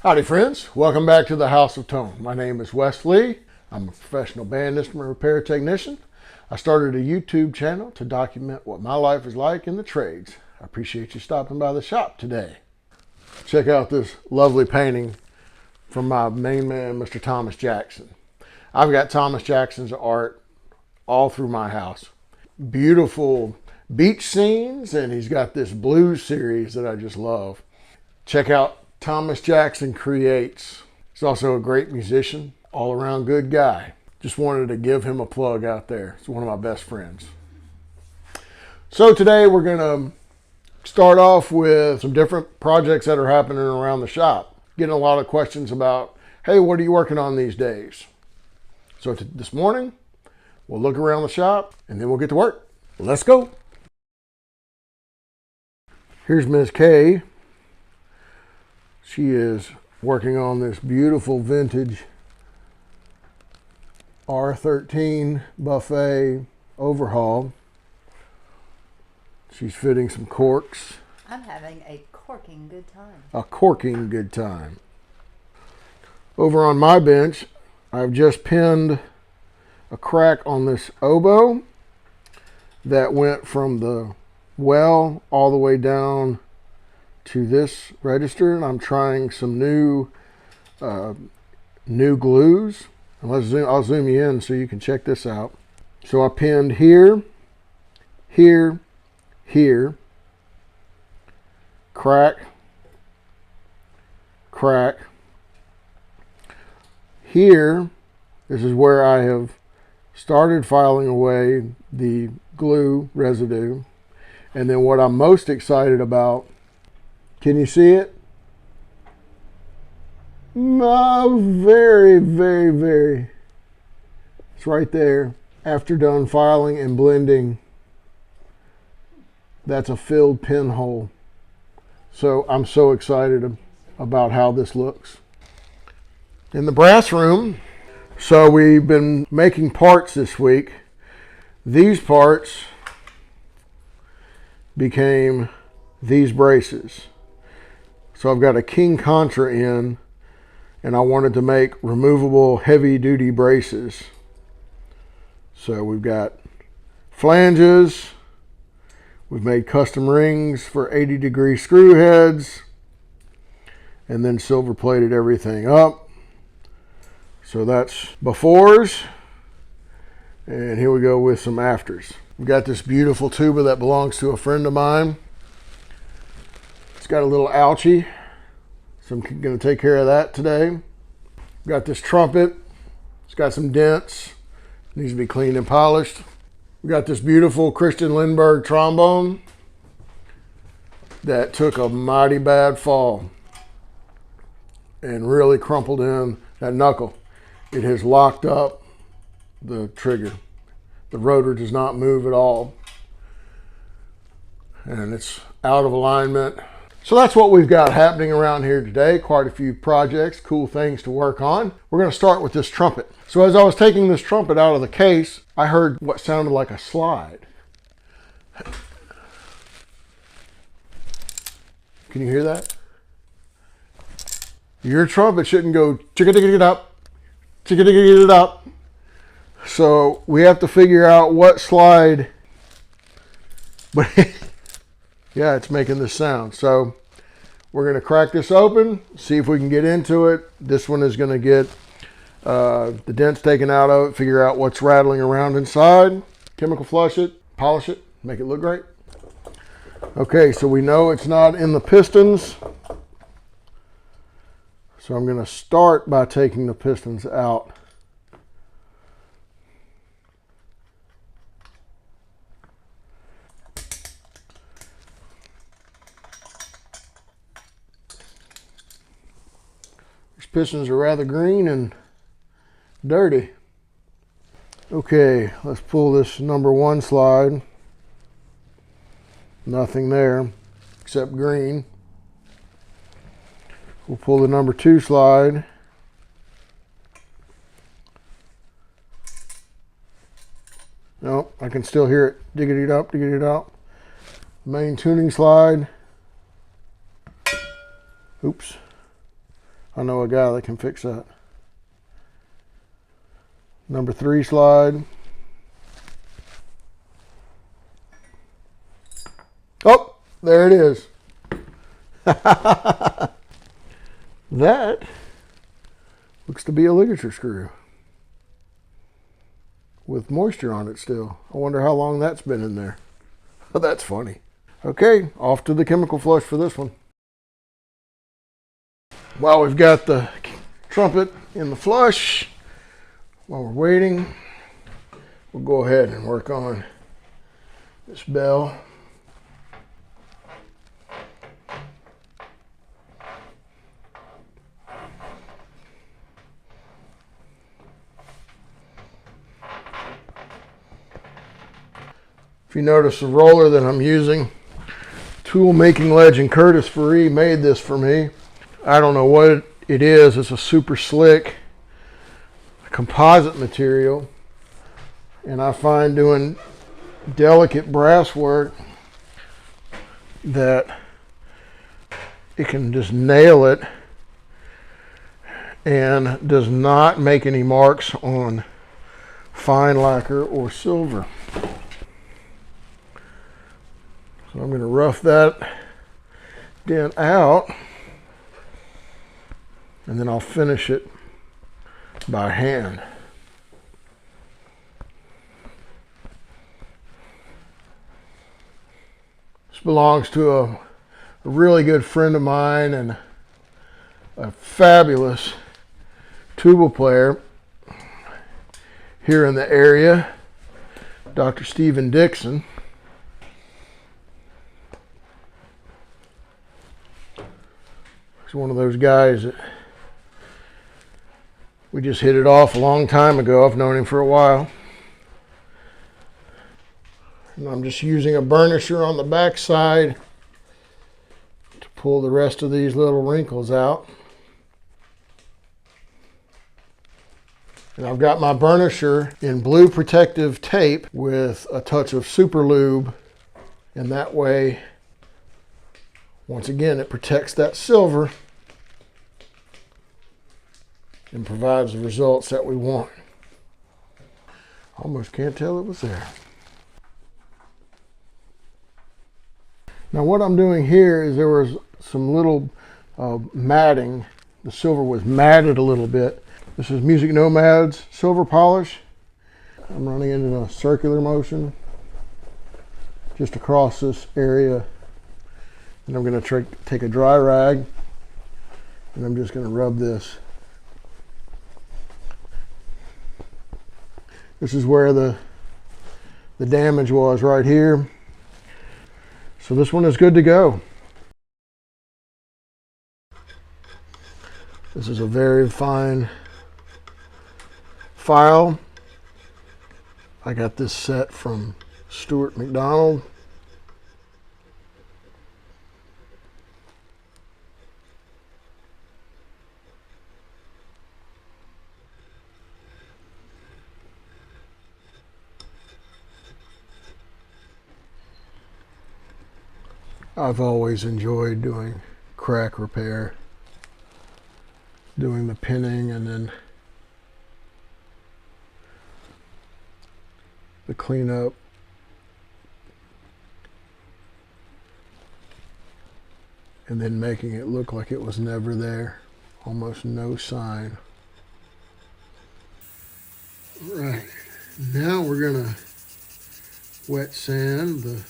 Howdy friends, welcome back to the House of Tone. My name is Wes Lee. I'm a professional band instrument repair technician. I started a YouTube channel to document what my life is like in the trades. I appreciate you stopping by the shop today. Check out this lovely painting from my main man, Mr. Thomas Jackson. I've got Thomas Jackson's art all through my house. Beautiful beach scenes, and he's got this blues series that I just love. Check out Thomas Jackson Creates. He's also a great musician, all around good guy. Just wanted to give him a plug out there. He's one of my best friends. So today we're going to start off with some different projects that are happening around the shop. Getting a lot of questions about, hey, what are you working on these days? So this morning, we'll look around the shop and then we'll get to work. Let's go. Here's Ms. K. She is working on this beautiful vintage R13 buffet overhaul. She's fitting some corks. I'm having a corking good time. A corking good time. Over on my bench, I've just pinned a crack on this oboe that went from the well all the way down to this register, and I'm trying some new glues. And I'll zoom you in so you can check this out. So I pinned here, here, here, crack, crack. Here, this is where I have started filing away the glue residue. And then what I'm most excited about, can you see it? Very, very, very. It's right there. After done filing and blending, that's a filled pinhole. So I'm so excited about how this looks. In the brass room, so we've been making parts this week. These parts became these braces. So I've got a King Contra in, and I wanted to make removable heavy duty braces. So we've got flanges, we've made custom rings for 80-degree screw heads, and then silver plated everything up. So that's befores, and here we go with some afters. We've got this beautiful tuba that belongs to a friend of mine. It's got a little ouchie, so I'm going to take care of that today. We've got this trumpet. It's got some dents. Needs to be cleaned and polished. We've got this beautiful Christian Lindbergh trombone that took a mighty bad fall and really crumpled in that knuckle. It has locked up the trigger. The rotor does not move at all, and it's out of alignment. So that's what we've got happening around here today. Quite a few projects, cool things to work on. We're going to start with this trumpet. So as I was taking this trumpet out of the case, I heard what sounded like a slide. Can you hear that? Your trumpet shouldn't go chicka-dicka-dicka-up, chicka-dicka-dicka-up. So we have to figure out what slide, but yeah, it's making this sound. So we're going to crack this open, see if we can get into it. This one is going to get the dents taken out of it, figure out what's rattling around inside, chemical flush it, polish it, make it look great. Okay, so we know it's not in the pistons. So I'm going to start by taking the pistons out. Pistons are rather green and dirty. Okay, let's pull this number 1 slide. Nothing there except green. We'll pull the number 2 slide. Nope, I can still hear it. Diggity it up, diggity it out. Main tuning slide. Oops. I know a guy that can fix that. Number 3 slide. Oh, there it is. That looks to be a ligature screw with moisture on it still. I wonder how long that's been in there. That's funny. Okay, off to the chemical flush for this one. While we've got the trumpet in the flush, while we're waiting, we'll go ahead and work on this bell. If you notice the roller that I'm using, tool making legend Curtis Faree made this for me. I don't know what it is. It's a super slick composite material, and I find doing delicate brass work that it can just nail it and does not make any marks on fine lacquer or silver. So I'm going to rough that dent out, and then I'll finish it by hand. This belongs to a really good friend of mine and a fabulous tuba player here in the area, Dr. Stephen Dixon. He's one of those guys that we just hit it off a long time ago. I've known him for a while. And I'm just using a burnisher on the back side to pull the rest of these little wrinkles out. And I've got my burnisher in blue protective tape with a touch of super lube, and that way, once again, it protects that silver and provides the results that we want. Almost can't tell it was there. Now what I'm doing here is there was some little matting. The silver was matted a little bit. This is Music Nomad's silver polish. I'm running it in a circular motion just across this area. And I'm going to take a dry rag and I'm just going to rub this. This is where the damage was, right here. So this one is good to go. This is a very fine file. I got this set from Stuart McDonald. I've always enjoyed doing crack repair, doing the pinning and then the cleanup. And then making it look like it was never there. Almost no sign. Right, now we're gonna wet sand the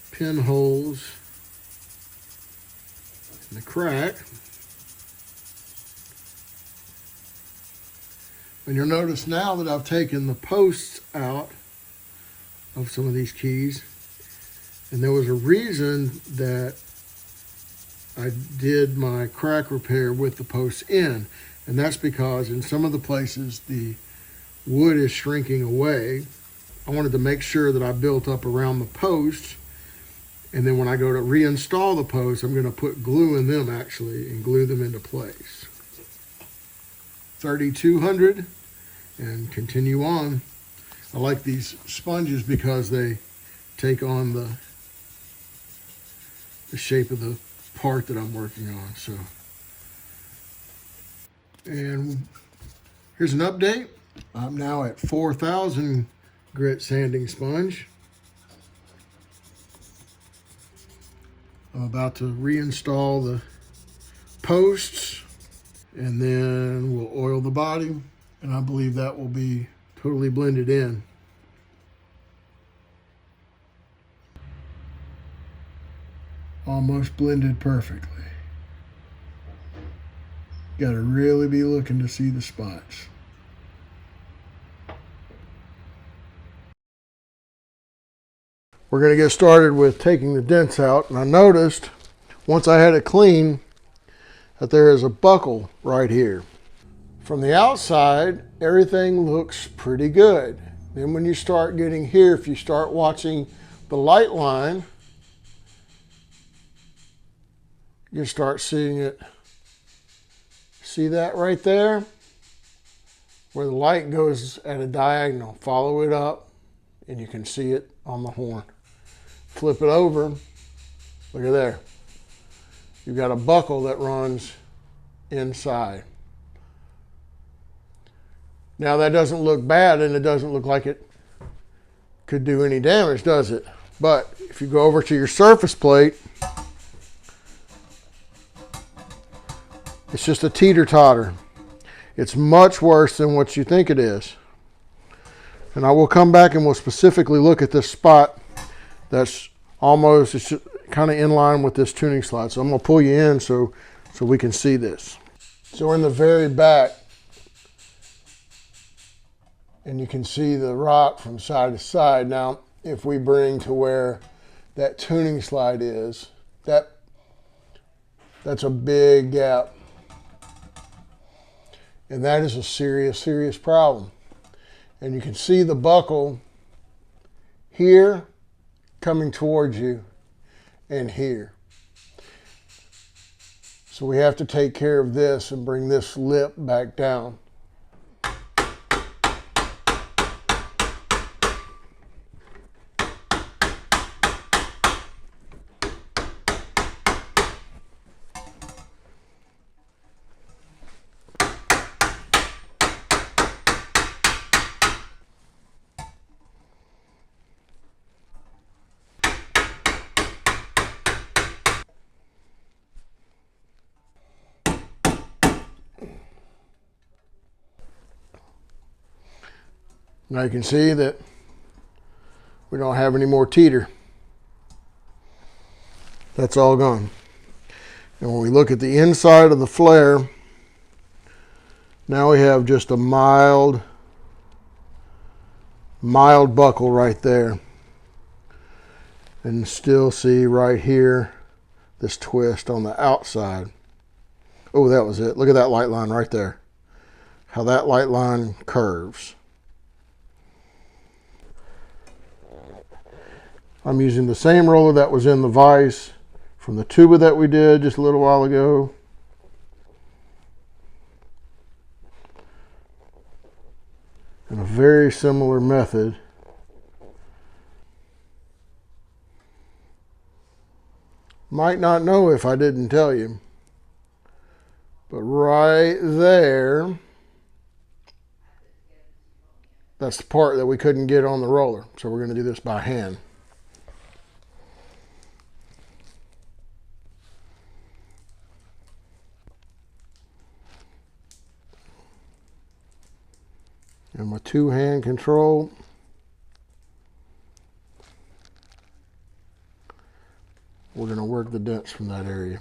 pinholes in the crack. And you'll notice now that I've taken the posts out of some of these keys, and there was a reason that I did my crack repair with the posts in, and that's because in some of the places the wood is shrinking away. I wanted to make sure that I built up around the posts, and then when I go to reinstall the posts, I'm going to put glue in them actually and glue them into place. 3200 and continue on. I like these sponges because they take on the shape of the part that I'm working on. So And here's an update. I'm now at 4,000 grit sanding sponge. I'm about to reinstall the posts, and then we'll oil the body, and I believe that will be totally blended in. Almost blended perfectly. Got to really be looking to see the spots. We're going to get started with taking the dents out, and I noticed once I had it clean that there is a buckle right here. From the outside, everything looks pretty good. Then when you start getting here, if you start watching the light line, you start seeing it. See that right there? Where the light goes at a diagonal. Follow it up and you can see it on the horn. Flip it over. Look at there. You've got a buckle that runs inside. Now that doesn't look bad, and it doesn't look like it could do any damage, does it? But if you go over to your surface plate, it's just a teeter-totter. It's much worse than what you think it is. And I will come back and we'll specifically look at this spot that's almost, it's kind of in line with this tuning slide. So I'm going to pull you in so we can see this. So we're in the very back, and you can see the rock from side to side. Now, if we bring to where that tuning slide is, that's a big gap. And that is a serious, serious problem. And you can see the buckle here coming towards you and here. So we have to take care of this and bring this lip back down. Now you can see that we don't have any more teeter. That's all gone. And when we look at the inside of the flare, now we have just a mild buckle right there. And still see right here this twist on the outside. Oh, that was it. Look at that light line right there. How that light line curves. I'm using the same roller that was in the vise from the tuba that we did just a little while ago. And a very similar method. Might not know if I didn't tell you, but right there, that's the part that we couldn't get on the roller. So we're going to do this by hand. And with two-hand control, we're going to work the dents from that area.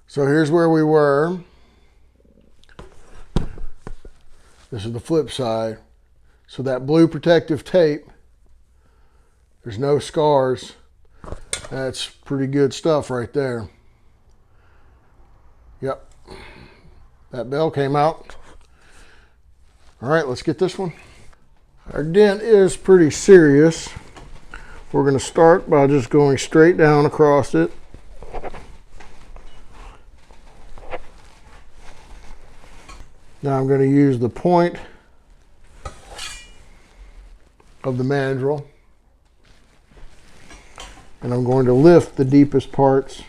So here's where we were. This is the flip side. So that blue protective tape, there's no scars. That's pretty good stuff right there. Yep, that bell came out. All right, let's get this one. Our dent is pretty serious. We're going to start by just going straight down across it. Now I'm going to use the point of the mandrel And I'm going to lift the deepest parts.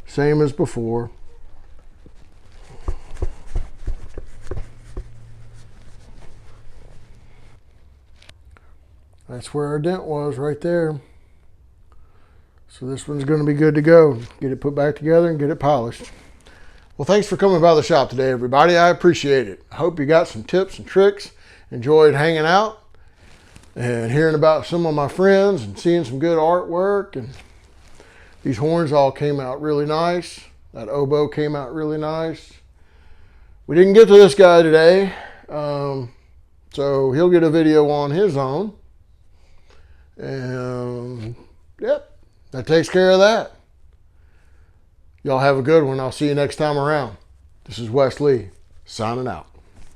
Same as before. That's where our dent was, right there. So this one's going to be good to go. Get it put back together and get it polished. Well, thanks for coming by the shop today, everybody. I appreciate it. I hope you got some tips and tricks. Enjoyed hanging out and hearing about some of my friends and seeing some good artwork. And these horns all came out really nice. That oboe came out really nice. We didn't get to this guy today, so he'll get a video on his own. And yep, that takes care of that. Y'all have a good one. I'll see you next time around. This is Wes Lee, signing out.